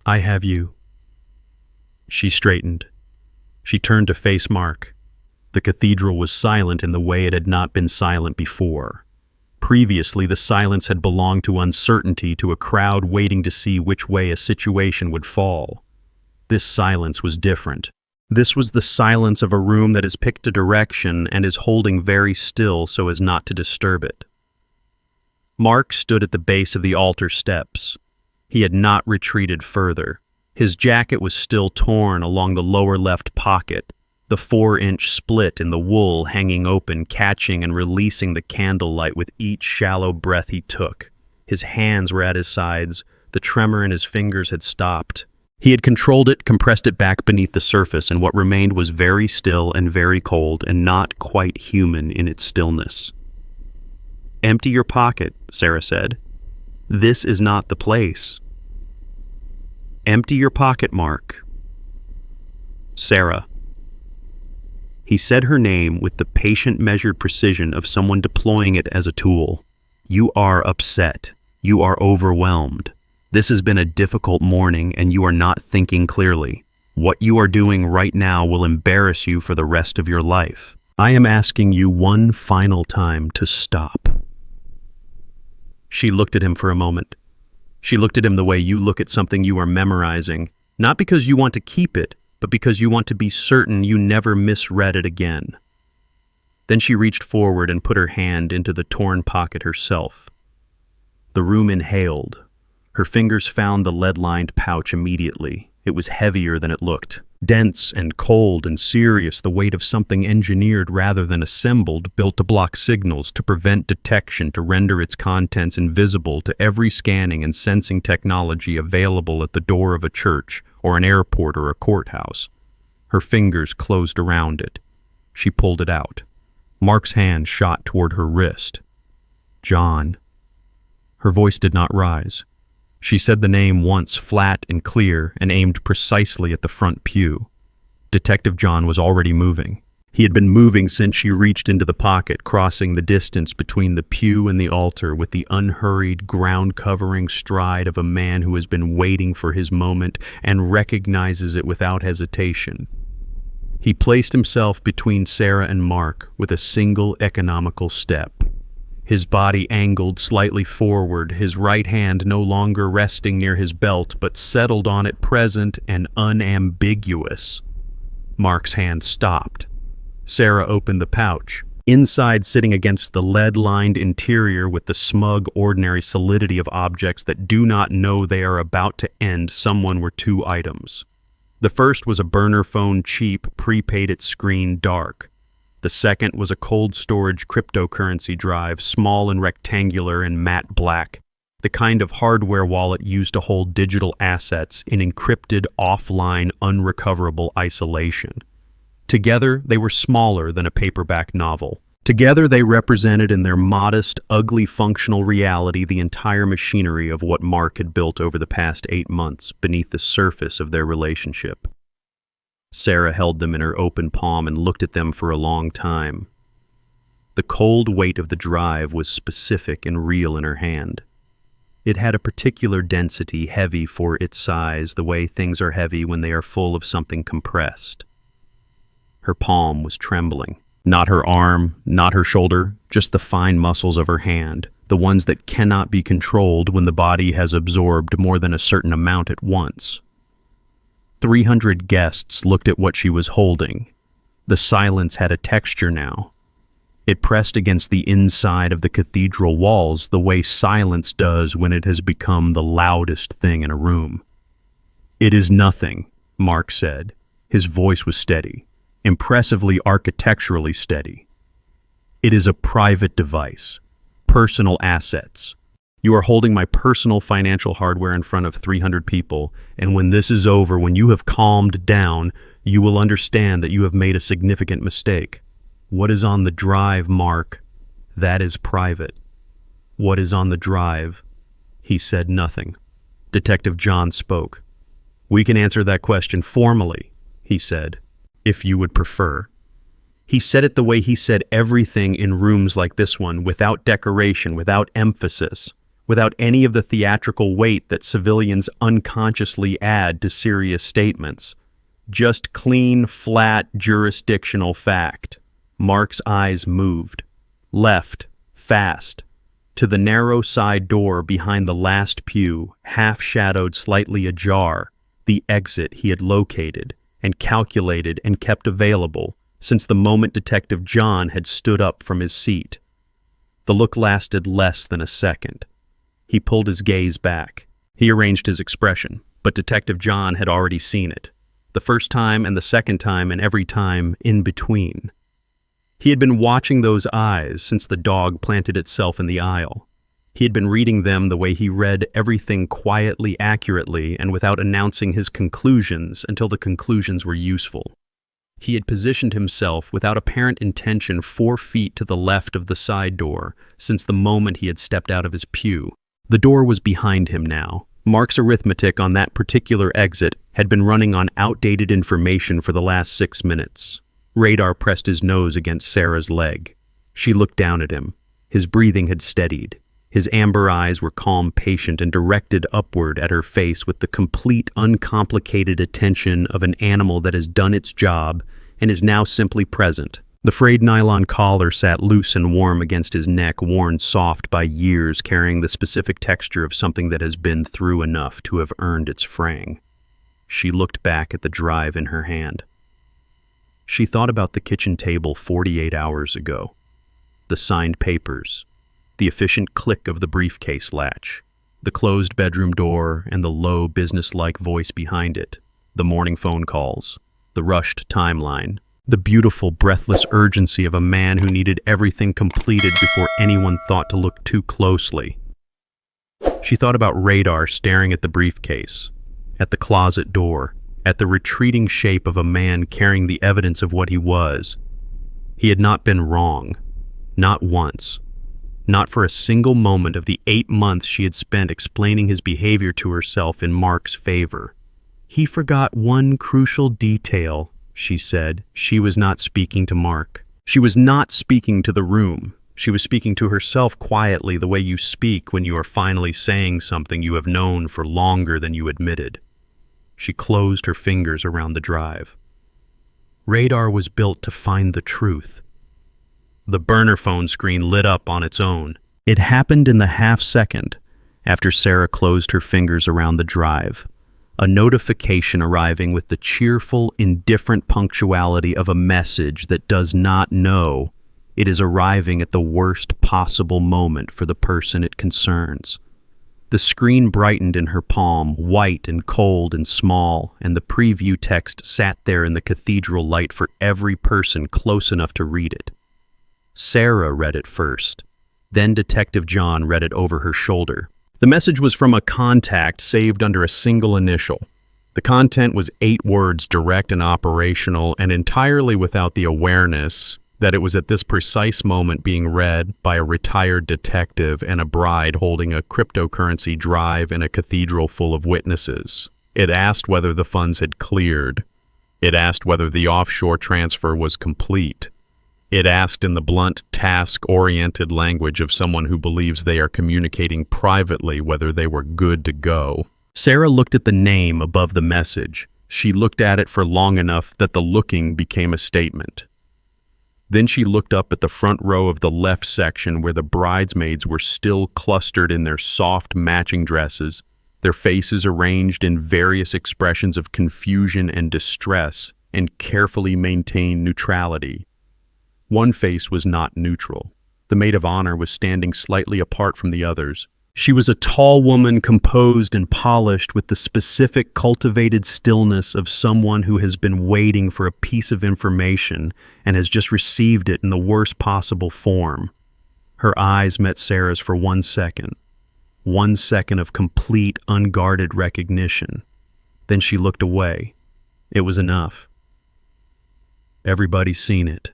I have you. She straightened. She turned to face Mark. The cathedral was silent in the way it had not been silent before. Previously, the silence had belonged to uncertainty, to a crowd waiting to see which way a situation would fall. This silence was different. This was the silence of a room that has picked a direction and is holding very still so as not to disturb it. Mark stood at the base of the altar steps. He had not retreated further. His jacket was still torn along the lower left pocket, the 4-inch split in the wool hanging open, catching and releasing the candlelight with each shallow breath he took. His hands were at his sides. The tremor in his fingers had stopped. He had controlled it, compressed it back beneath the surface, and what remained was very still and very cold and not quite human in its stillness. Empty your pocket, Sarah said. This is not the place. Empty your pocket, Mark. Sarah. He said her name with the patient, measured precision of someone deploying it as a tool. You are upset. You are overwhelmed. This has been a difficult morning and you are not thinking clearly. What you are doing right now will embarrass you for the rest of your life. I am asking you one final time to stop. She looked at him for a moment. She looked at him the way you look at something you are memorizing, not because you want to keep it, but because you want to be certain you never misread it again. Then she reached forward and put her hand into the torn pocket herself. The room inhaled. Her fingers found the lead-lined pouch immediately. It was heavier than it looked. Dense and cold and serious, the weight of something engineered rather than assembled, built to block signals, to prevent detection, to render its contents invisible to every scanning and sensing technology available at the door of a church or an airport or a courthouse. Her fingers closed around it. She pulled it out. Mark's hand shot toward her wrist. John. Her voice did not rise. She said the name once flat and clear and aimed precisely at the front pew. Detective John was already moving. He had been moving since she reached into the pocket, crossing the distance between the pew and the altar with the unhurried, ground-covering stride of a man who has been waiting for his moment and recognizes it without hesitation. He placed himself between Sarah and Mark with a single economical step. His body angled slightly forward, his right hand no longer resting near his belt, but settled on it, present and unambiguous. Mark's hand stopped. Sarah opened the pouch. Inside, sitting against the lead-lined interior with the smug, ordinary solidity of objects that do not know they are about to end someone, were two items. The first was a burner phone, cheap, prepaid its screen dark. The second was a cold storage cryptocurrency drive, small and rectangular and matte black, the kind of hardware wallet used to hold digital assets in encrypted, offline, unrecoverable isolation. Together, they were smaller than a paperback novel. Together, they represented in their modest, ugly functional reality the entire machinery of what Mark had built over the past 8 months beneath the surface of their relationship. Sarah held them in her open palm and looked at them for a long time. The cold weight of the drive was specific and real in her hand. It had a particular density, heavy for its size, the way things are heavy when they are full of something compressed. Her palm was trembling. Not her arm, not her shoulder, just the fine muscles of her hand, the ones that cannot be controlled when the body has absorbed more than a certain amount at once. 300 guests looked at what she was holding. The silence had a texture now. It pressed against the inside of the cathedral walls the way silence does when it has become the loudest thing in a room. "It is nothing," Mark said. His voice was steady, impressively architecturally steady. "It is a private device, personal assets. You are holding my personal financial hardware in front of 300 people, and when this is over, when you have calmed down, you will understand that you have made a significant mistake. What is on the drive, Mark? That is private. What is on the drive?" He said nothing. Detective John spoke. "We can answer that question formally," he said, "if you would prefer." He said it the way he said everything in rooms like this one, without decoration, without emphasis, without any of the theatrical weight that civilians unconsciously add to serious statements. Just clean, flat, jurisdictional fact. Mark's eyes moved. Left, fast, to the narrow side door behind the last pew, half-shadowed, slightly ajar, the exit he had located and calculated and kept available since the moment Detective John had stood up from his seat. The look lasted less than a second. He pulled his gaze back. He arranged his expression, but Detective John had already seen it. The first time and the second time and every time in between. He had been watching those eyes since the dog planted itself in the aisle. He had been reading them the way he read everything quietly, accurately, and without announcing his conclusions until the conclusions were useful. He had positioned himself without apparent intention 4 feet to the left of the side door since the moment he had stepped out of his pew. The door was behind him now. Mark's arithmetic on that particular exit had been running on outdated information for the last 6 minutes. Radar pressed his nose against Sarah's leg. She looked down at him. His breathing had steadied. His amber eyes were calm, patient, and directed upward at her face with the complete, uncomplicated attention of an animal that has done its job and is now simply present. The frayed nylon collar sat loose and warm against his neck, worn soft by years, carrying the specific texture of something that has been through enough to have earned its fraying. She looked back at the drive in her hand. She thought about the kitchen table 48 hours ago. The signed papers. The efficient click of the briefcase latch. The closed bedroom door and the low, businesslike voice behind it, the morning phone calls, the rushed timeline, the beautiful, breathless urgency of a man who needed everything completed before anyone thought to look too closely. She thought about Radar staring at the briefcase, at the closet door, at the retreating shape of a man carrying the evidence of what he was. He had not been wrong, not once, not for a single moment of the 8 months she had spent explaining his behavior to herself in Mark's favor. He forgot one crucial detail, she said. She was not speaking to Mark. She was not speaking to the room. She was speaking to herself quietly, the way you speak when you are finally saying something you have known for longer than you admitted. She closed her fingers around the drive. Radar was built to find the truth. The burner phone screen lit up on its own. It happened in the half-second after Sarah closed her fingers around the drive. A notification arriving with the cheerful, indifferent punctuality of a message that does not know it is arriving at the worst possible moment for the person it concerns. The screen brightened in her palm, white and cold and small, and the preview text sat there in the cathedral light for every person close enough to read it. Sarah read it first. Then Detective John read it over her shoulder. The message was from a contact saved under a single initial. The content was 8 words, direct and operational, and entirely without the awareness that it was at this precise moment being read by a retired detective and a bride holding a cryptocurrency drive in a cathedral full of witnesses. It asked whether the funds had cleared. It asked whether the offshore transfer was complete. It asked in the blunt, task-oriented language of someone who believes they are communicating privately whether they were good to go. Sarah looked at the name above the message. She looked at it for long enough that the looking became a statement. Then she looked up at the front row of the left section where the bridesmaids were still clustered in their soft matching dresses, their faces arranged in various expressions of confusion and distress and carefully maintained neutrality. One face was not neutral. The maid of honor was standing slightly apart from the others. She was a tall woman, composed and polished with the specific cultivated stillness of someone who has been waiting for a piece of information and has just received it in the worst possible form. Her eyes met Sarah's for 1 second. 1 second of complete, unguarded recognition. Then she looked away. It was enough. "Everybody's seen it,"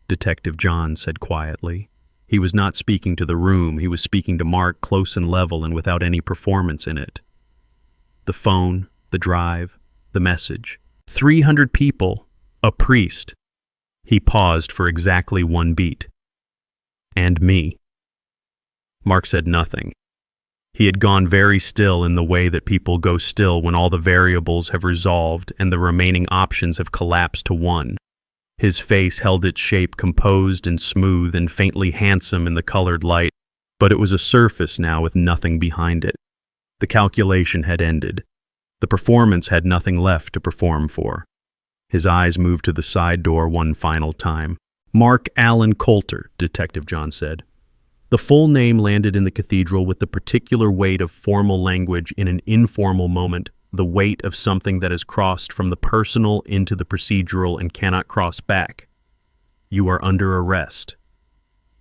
Detective John said quietly. He was not speaking to the room. He was speaking to Mark, close and level and without any performance in it. The phone, the drive, the message. 300 people, a priest. He paused for exactly 1 beat. "And me." Mark said nothing. He had gone very still in the way that people go still when all the variables have resolved and the remaining options have collapsed to one. His face held its shape composed and smooth and faintly handsome in the colored light, but it was a surface now with nothing behind it. The calculation had ended. The performance had nothing left to perform for. His eyes moved to the side door one final time. "Mark Allen Coulter," Detective John said. The full name landed in the cathedral with the particular weight of formal language in an informal moment, the weight of something that has crossed from the personal into the procedural and cannot cross back. "You are under arrest."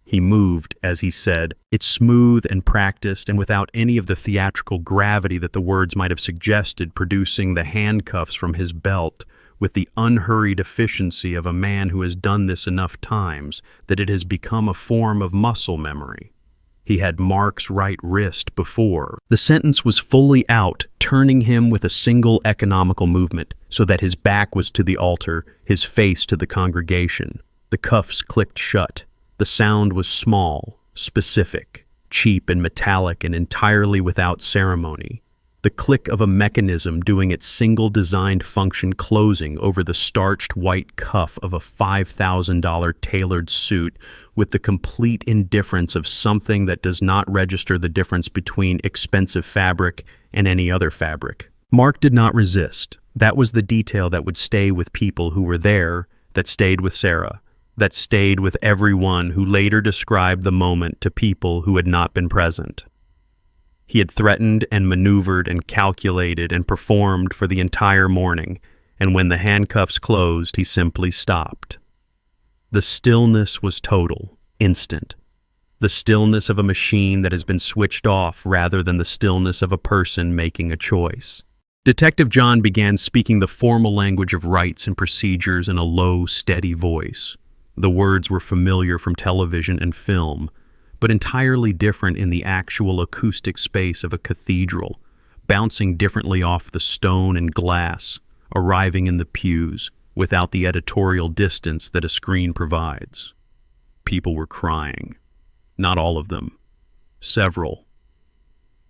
He moved as he said it, smooth and practiced and without any of the theatrical gravity that the words might have suggested, producing the handcuffs from his belt with the unhurried efficiency of a man who has done this enough times that it has become a form of muscle memory. He had Mark's right wrist before. The sentence was fully out, turning him with a single economical movement, so that his back was to the altar, his face to the congregation. The cuffs clicked shut. The sound was small, specific, cheap and metallic and entirely without ceremony. The click of a mechanism doing its single designed function, closing over the starched white cuff of a $5,000 tailored suit with the complete indifference of something that does not register the difference between expensive fabric and any other fabric. Mark did not resist. That was the detail that would stay with people who were there, that stayed with Sarah, that stayed with everyone who later described the moment to people who had not been present. He had threatened and maneuvered and calculated and performed for the entire morning, and when the handcuffs closed, he simply stopped. The stillness was total, instant. The stillness of a machine that has been switched off rather than the stillness of a person making a choice. Detective John began speaking the formal language of rights and procedures in a low, steady voice. The words were familiar from television and film, but entirely different in the actual acoustic space of a cathedral, bouncing differently off the stone and glass, arriving in the pews, without the editorial distance that a screen provides. People were crying. Not all of them. Several.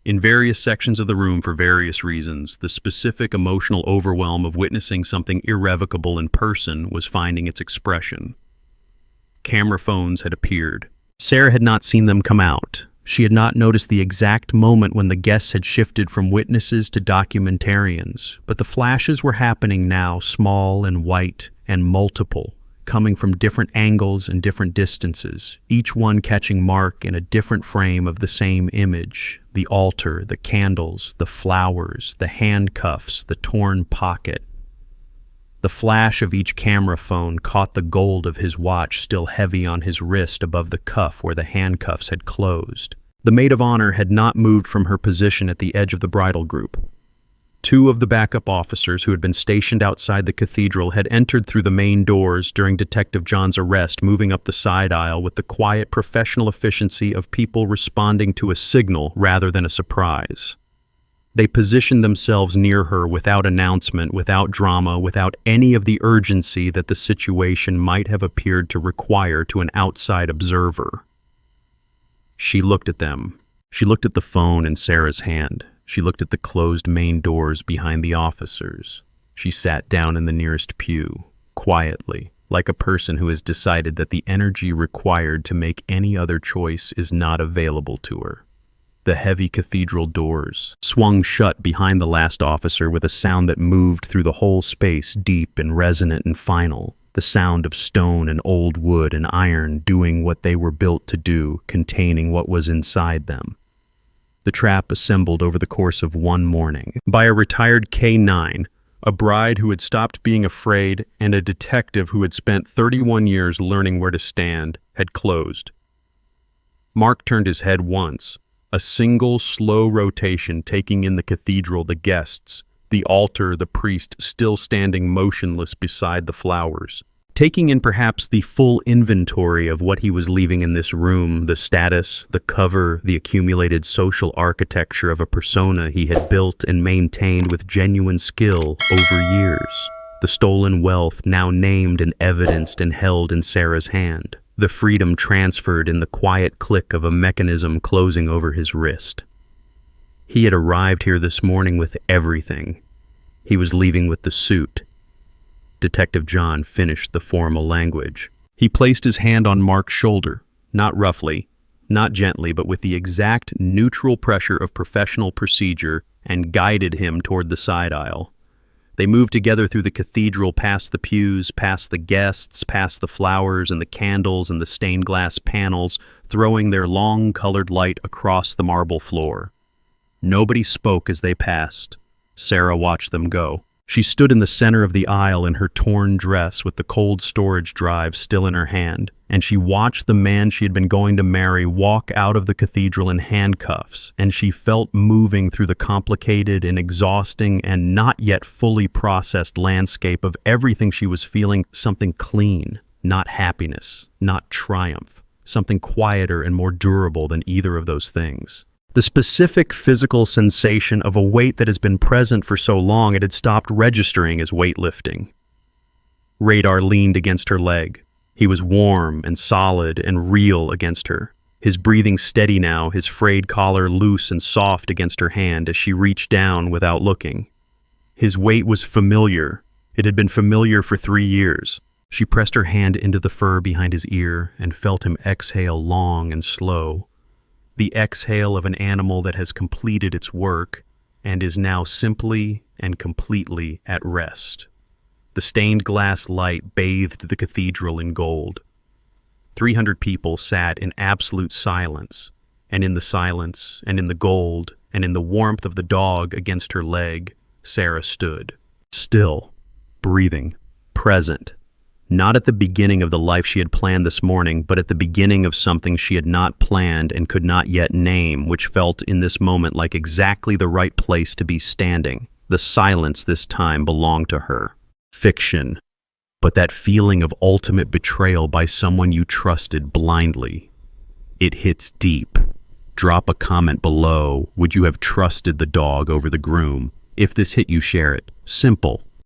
In various sections of the room for various reasons, the specific emotional overwhelm of witnessing something irrevocable in person was finding its expression. Camera phones had appeared. Sarah had not seen them come out. She had not noticed the exact moment when the guests had shifted from witnesses to documentarians, but the flashes were happening now, small and white and multiple, coming from different angles and different distances, each one catching Mark in a different frame of the same image: the altar, the candles, the flowers, the handcuffs, the torn pocket. The flash of each camera phone caught the gold of his watch still heavy on his wrist above the cuff where the handcuffs had closed. The maid of honor had not moved from her position at the edge of the bridal group. Two of the backup officers who had been stationed outside the cathedral had entered through the main doors during Detective John's arrest, moving up the side aisle with the quiet professional efficiency of people responding to a signal rather than a surprise. They positioned themselves near her without announcement, without drama, without any of the urgency that the situation might have appeared to require to an outside observer. She looked at them. She looked at the phone in Sarah's hand. She looked at the closed main doors behind the officers. She sat down in the nearest pew, quietly, like a person who has decided that the energy required to make any other choice is not available to her. The heavy cathedral doors swung shut behind the last officer with a sound that moved through the whole space, deep and resonant and final, the sound of stone and old wood and iron doing what they were built to do, containing what was inside them. The trap assembled over the course of one morning by a retired K-9, a bride who had stopped being afraid, and a detective who had spent 31 years learning where to stand, had closed. Mark turned his head once, a single slow rotation taking in the cathedral, the guests, the altar, the priest still standing motionless beside the flowers, taking in perhaps the full inventory of what he was leaving in this room, the status, the cover, the accumulated social architecture of a persona he had built and maintained with genuine skill over years, the stolen wealth now named and evidenced and held in Sarah's hand, the freedom transferred in the quiet click of a mechanism closing over his wrist. He had arrived here this morning with everything. He was leaving with the suit. Detective John finished the formal language. He placed his hand on Mark's shoulder, not roughly, not gently, but with the exact neutral pressure of professional procedure, and guided him toward the side aisle. They moved together through the cathedral, past the pews, past the guests, past the flowers and the candles and the stained glass panels, throwing their long colored light across the marble floor. Nobody spoke as they passed. Sarah watched them go. She stood in the center of the aisle in her torn dress with the cold storage drive still in her hand, and she watched the man she had been going to marry walk out of the cathedral in handcuffs, and she felt moving through the complicated and exhausting and not yet fully processed landscape of everything she was feeling something clean, not happiness, not triumph, something quieter and more durable than either of those things. The specific physical sensation of a weight that has been present for so long it had stopped registering as weightlifting. Radar leaned against her leg. He was warm and solid and real against her, his breathing steady now, his frayed collar loose and soft against her hand as she reached down without looking. His weight was familiar. It had been familiar for 3 years. She pressed her hand into the fur behind his ear and felt him exhale long and slow. The exhale of an animal that has completed its work and is now simply and completely at rest. The stained glass light bathed the cathedral in gold. 300 people sat in absolute silence, and in the silence, and in the gold, and in the warmth of the dog against her leg, Sarah stood. Still, breathing, present. Not at the beginning of the life she had planned this morning, but at the beginning of something she had not planned and could not yet name, which felt in this moment like exactly the right place to be standing. The silence this time belonged to her. Fiction. But that feeling of ultimate betrayal by someone you trusted blindly. It hits deep. Drop a comment below. Would you have trusted the dog over the groom? If this hit you, share it. Simple.